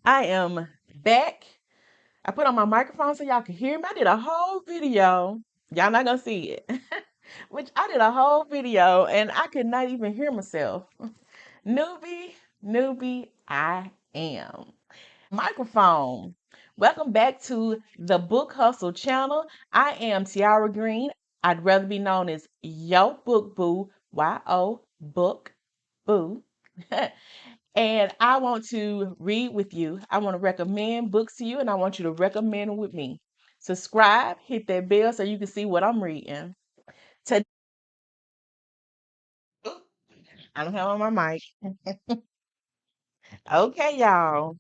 I am back. I put on my microphone so y'all can hear me. I did a whole video. Y'all not gonna see it. Which I did a whole video and I could not even hear myself. Newbie, newbie, I am. Microphone. Welcome back to the Book Hustle channel. I am Tiara Green. I'd rather be known as Yo Book Boo, Y-O Book Boo. And I want to read with you. I want to recommend books to you, and I want you to recommend them with me. Subscribe, hit that bell so you can see what I'm reading. To- I don't have on my mic. Okay, y'all.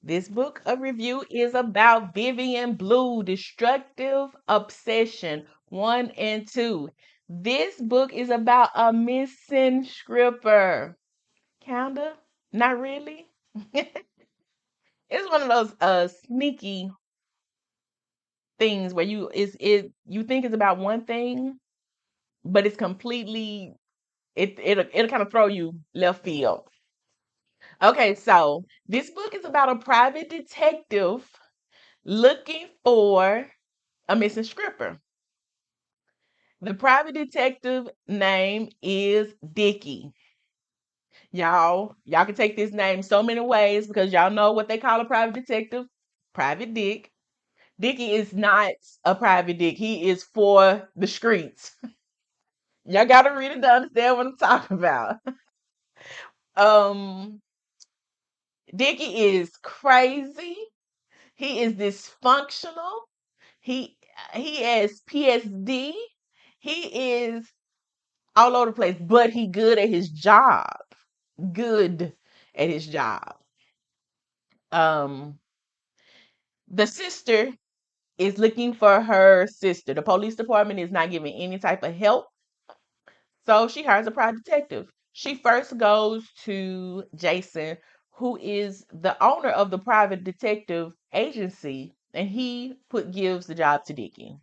This book of review is about Vivian Blue, Destructive Obsession 1 and 2. This book is about a missing scripper. Kinda? Not really. It's one of those sneaky things where you think it's about one thing, but it's completely it'll kind of throw you left field. Okay, so this book is about a private detective looking for a missing scripper. The private detective name is Dickie. Y'all can take this name so many ways because y'all know what they call a private detective, Private Dick. Dickie is not a private dick. He is for the streets. Y'all gotta read it to understand what I'm talking about. Um, Dickie is crazy. He is dysfunctional. He he has PSD. He is all over the place, but he good at his job. Good at his job. Um, the sister is looking for her sister. The police department is not giving any type of help. So she hires a private detective. She first goes to Jason, who is the owner of the private detective agency, and he gives the job to Dickie.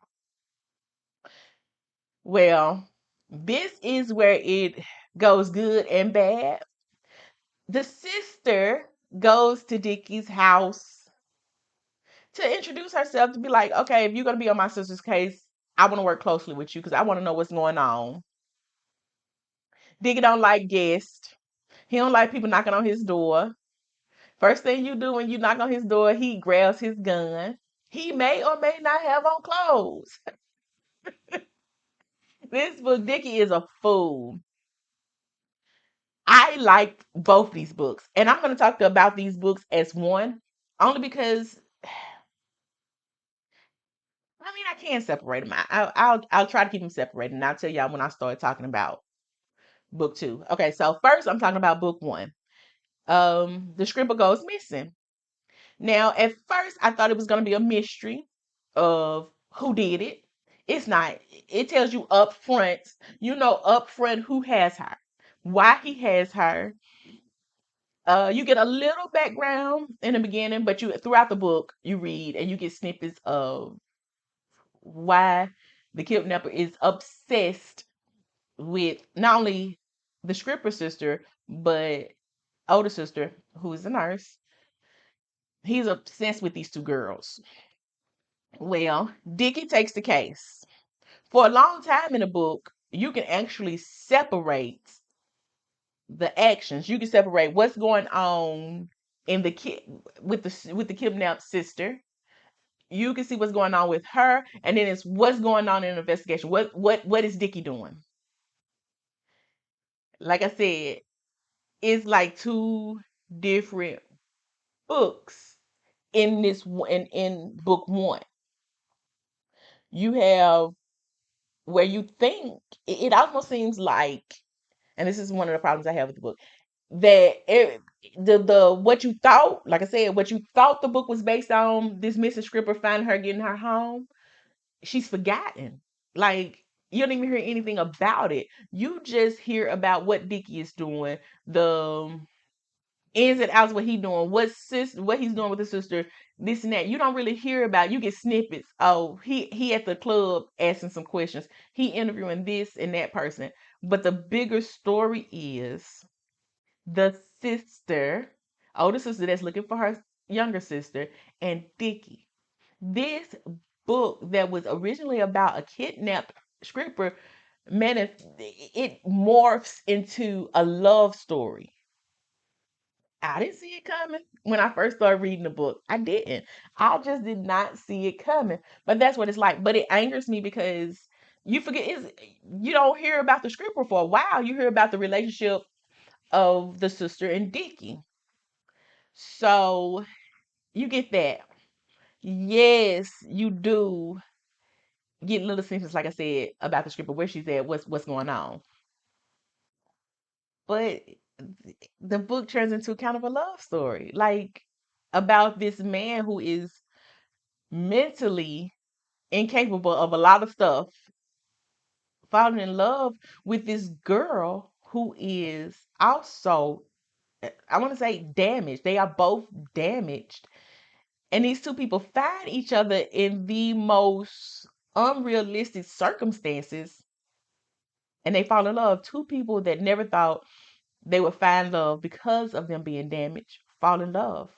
Well, this is where it goes good and bad. The sister goes to Dickie's house to introduce herself to be like, okay, if you're gonna be on my sister's case, I want to work closely with you because I want to know what's going on. Dickie don't like guests. He don't like people knocking on his door. First thing you do when you knock on his door, he grabs his gun. He may or may not have on clothes. This book, Dickie is a fool. I like both these books, and I'm going to talk about these books as one, only because I mean I can separate them. I'll try to keep them separated, and I'll tell y'all when I start talking about book two. Okay, so first I'm talking about book one. The scribble goes missing. Now, at first, I thought it was going to be a mystery of who did it. It's not. It tells you up front, up front who has her, why he has her. You get a little background in the beginning, but you throughout the book you read and you get snippets of why the kidnapper is obsessed with not only the stripper sister, but older sister who is a nurse. He's obsessed with these two girls. Well, Dickie takes the case. For a long time in the book, you can actually separate the actions. You can separate what's going on in the kid with the kidnapped sister. You can see what's going on with her, and then it's what's going on in the investigation. What is Dickie doing? Like I said, it's like two different books in in book one. You have where you think it almost seems like, and this is one of the problems I have with the book, that the what you thought, like I said, what you thought the book was based on, this Mrs. Scripper finding her, getting her home, she's forgotten. Like you don't even hear anything about it. You just hear about what Dickie is doing, the ins and outs, what he doing, what he's doing with his sister, this and that. You don't really hear about. You get snippets. Oh, he at the club asking some questions. He interviewing this and that person. But the bigger story is the sister. older sister that's looking for her younger sister, and Dickie. This book that was originally about a kidnapped stripper, man, it morphs into a love story. I didn't see it coming when I first started reading the book. I didn't. I just did not see it coming. But that's what it's like. But it angers me because you forget you don't hear about the stripper for a while. You hear about the relationship of the sister and Dickie. So you get that. Yes, you do get little snippets, like I said, about the stripper, where she's at, what's going on. But the book turns into kind of a love story, like about this man who is mentally incapable of a lot of stuff, falling in love with this girl who is also, I want to say, damaged. They are both damaged. And these two people find each other in the most unrealistic circumstances, and they fall in love. Two people that never thought they would find love because of them being damaged fall in love.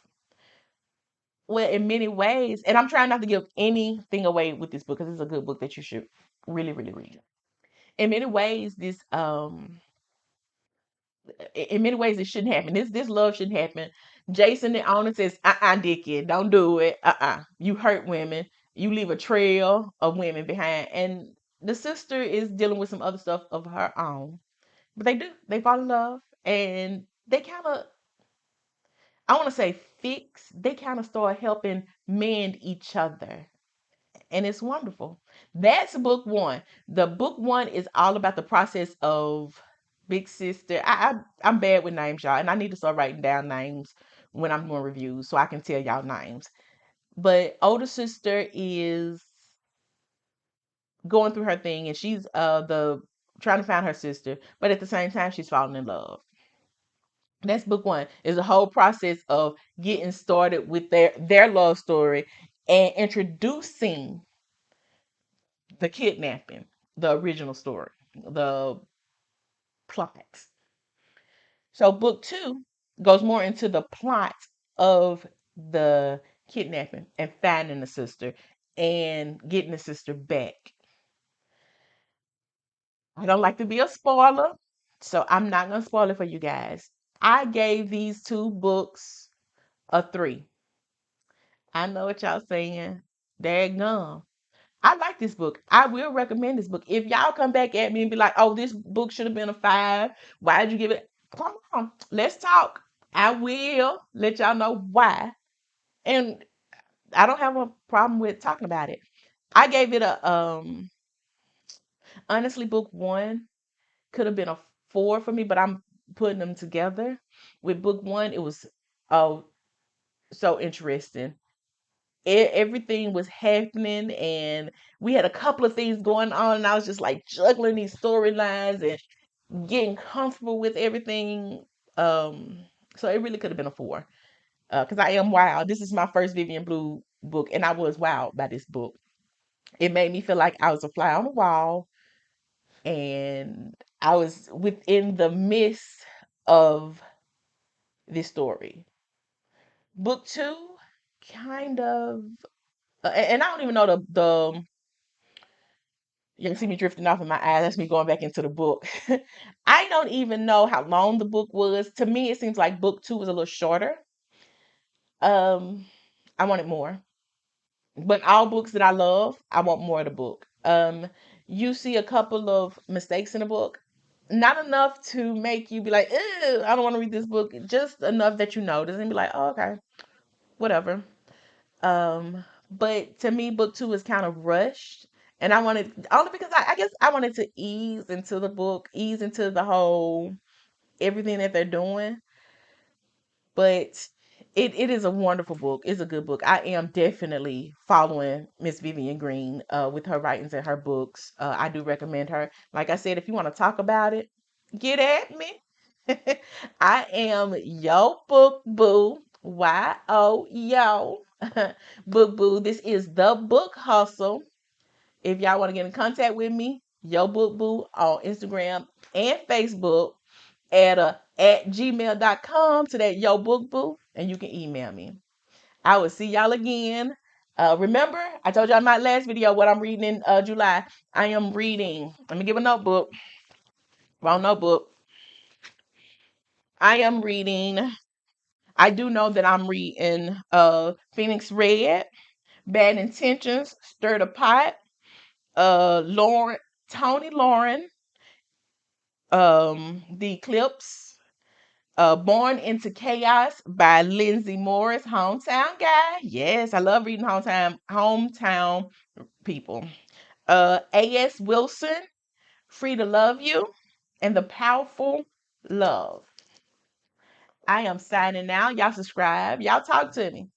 Well, in many ways, and I'm trying not to give anything away with this book because it's a good book that you should really, really read. In many ways, in many ways it shouldn't happen. This love shouldn't happen. Jason the owner says, Dickie, don't do it. You hurt women. You leave a trail of women behind. And the sister is dealing with some other stuff of her own. But they do. They fall in love and they kind of, I want to say fix, they kind of start helping mend each other. And it's wonderful. That's book one. The book one is all about the process of Big Sister. I'm bad with names, y'all, and I need to start writing down names when I'm doing reviews so I can tell y'all names. But older sister is going through her thing, and she's the trying to find her sister, but at the same time she's falling in love. That's book one. Is the whole process of getting started with their love story and introducing the kidnapping, the original story, the plot. So book two goes more into the plot of the kidnapping and finding the sister and getting the sister back. I don't like to be a spoiler, so I'm not gonna spoil it for you guys. I gave these two books a 3. I know what y'all saying. Daggum. I like this book. I will recommend this book. If y'all come back at me and be like, oh, this book should have been a 5. Why did you give it? Come on, let's talk. I will let y'all know why. And I don't have a problem with talking about it. I gave it a honestly, book one could have been a 4 for me, but I'm putting them together. With book one, it was oh so interesting. Everything was happening and we had a couple of things going on and I was just like juggling these storylines and getting comfortable with everything. So it really could have been a 4 because I am wild. This is my first Vivian Blue book and I was wowed by this book. It made me feel like I was a fly on the wall and I was within the midst of this story. Book two, kind of, and I don't even know the you can see me drifting off in my eyes. That's me going back into the book. I don't even know how long the book was. To me, it seems like book two was a little shorter. Um, I wanted more. But all books that I love, I want more of the book. You see a couple of mistakes in the book. Not enough to make you be like, ew, I don't want to read this book. Just enough that you notice and be like, oh, okay, whatever. But to me, book two is kind of rushed. And I wanted only because I guess I wanted to ease into the book, ease into the whole everything that they're doing. But it is a wonderful book. It's a good book. I am definitely following Miss Vivian Green with her writings and her books. I do recommend her. Like I said, if you want to talk about it, get at me. I am yo book boo. Yo. Book boo. This is the book hustle. If y'all want to get in contact with me, yo book boo on Instagram and Facebook at a at gmail.com to that Yo Book Boo, and you can email me. I will see y'all again. Remember, I told y'all in my last video what I'm reading in July. I am reading. Let me give a notebook. Wrong notebook. I am reading. I do know that I'm reading Phoenix Red, Bad Intentions, Stir the Pot, Lauren, Tony Lauren, The Eclipse, Born into Chaos by Lindsay Morris, hometown guy. Yes, I love reading hometown people. A.S. Wilson, Free to Love You, and The Powerful Love. I am signing out. Y'all subscribe. Y'all talk to me.